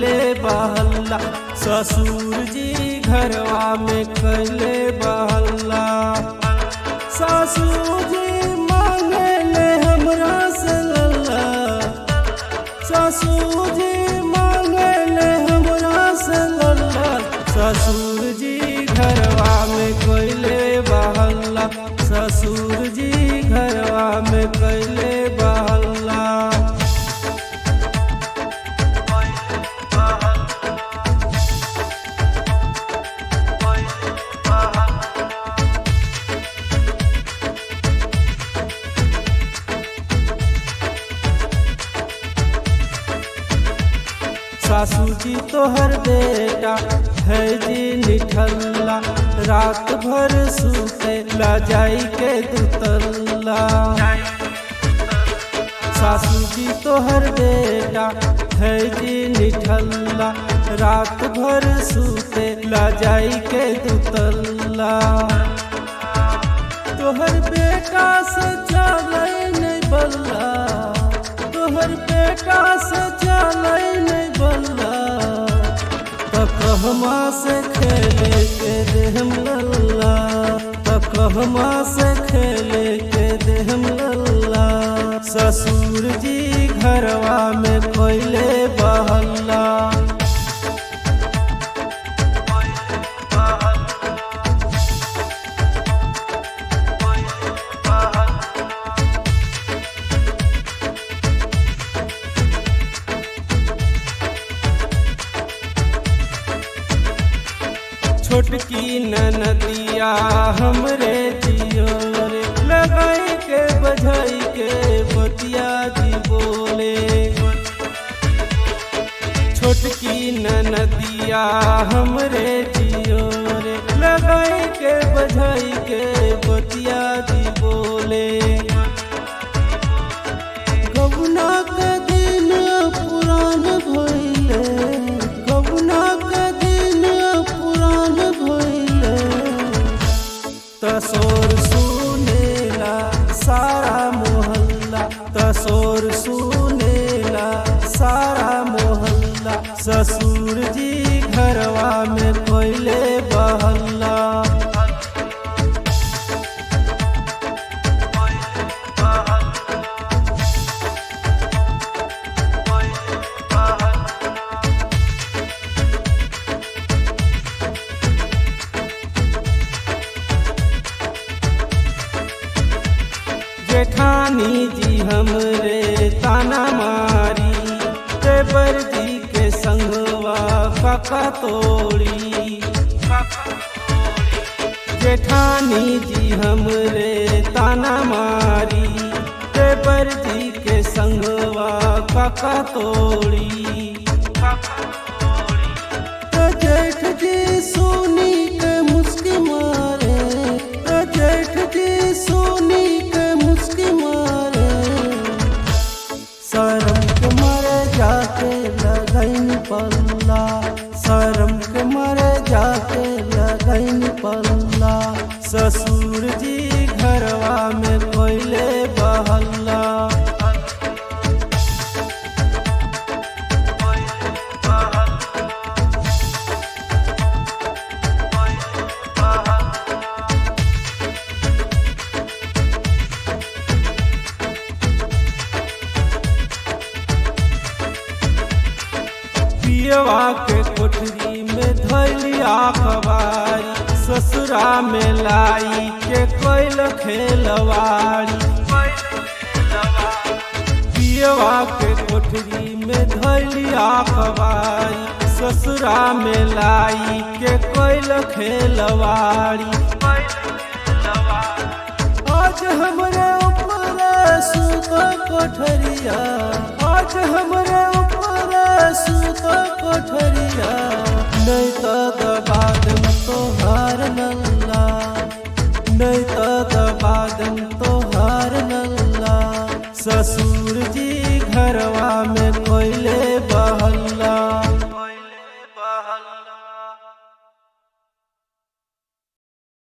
कैले बहल्ला, ससुर जी घरवा में कैले बहल्ला। ससुर जी मांगे ले हमरा से लल्ला, ससुर जी मांगे ले हमरा से लल्ला। ससुर जी घरवा में कैले बहल्ला, ससुर जी घरवा में कैले बहल्ला। सासू जी तोहर बेटा है जी निठल्ला, रात भर सूते ला जाई के दुतल्ला। सासू जी तोहर बेटा है जी निठल्ला, रात भर सूते ला जाई के दुतल्ला। तोहर बेटा से चलै नहीं बल्ला, तोहर बेटा से चलै नहीं बल्ला। कहमा से खेले के देहम लल्ला, कहमा से खेले के देहम लल्ला। ससुर जी घरवा में कैले बहल्ला, छोटकी ननदिया हमरे जियोरे लगाई के बधाई के बतिया जी बोले। छोटकी ननदिया हमरे जियोरे लगाई के बधाई के बतिया जी बोले। गबना के दिन पुरान भइले, गबना के दिन पुरान भइले। तसोर सुनेला सारा मोहल्ला, तसोर सुनेला सारा मोहल्ला। ससुर जी घरवा में कैले बहल्ला, जेठानी जी हमरे ताना मारी, देवर जी के संगवा काका तोड़ी। जेठानी जी हमरे ताना मारी, देवर जी के संगवा काका तोड़ी। तो जेठ जी सोनी के मुस्की मारे, तो जेठ जी सोनी के मुस्की मारे। शरम के मारे जाके लगैन पल्ला, शरम के मारे जाके लगैन पल्ला। ससुर जी घरवा में कैले बहल्ला, पियवा के कोठरी में धैलिया खबारी, ससुरा में लाई के कैल खेलवाड़ी। पियवा के कोठरी में धैलिया खबारी, ससुरा में लाई के कैल खेलवाड़ी। आज हमरे ऊपर सुत कोठरिया, आज हमरे ऊपर सुत कोठरिया। नहीं तो दबा दम तोहार लल्ला, नहीं तो दबा दम तोहार लल्ला। ससुर जी घरवा में कैले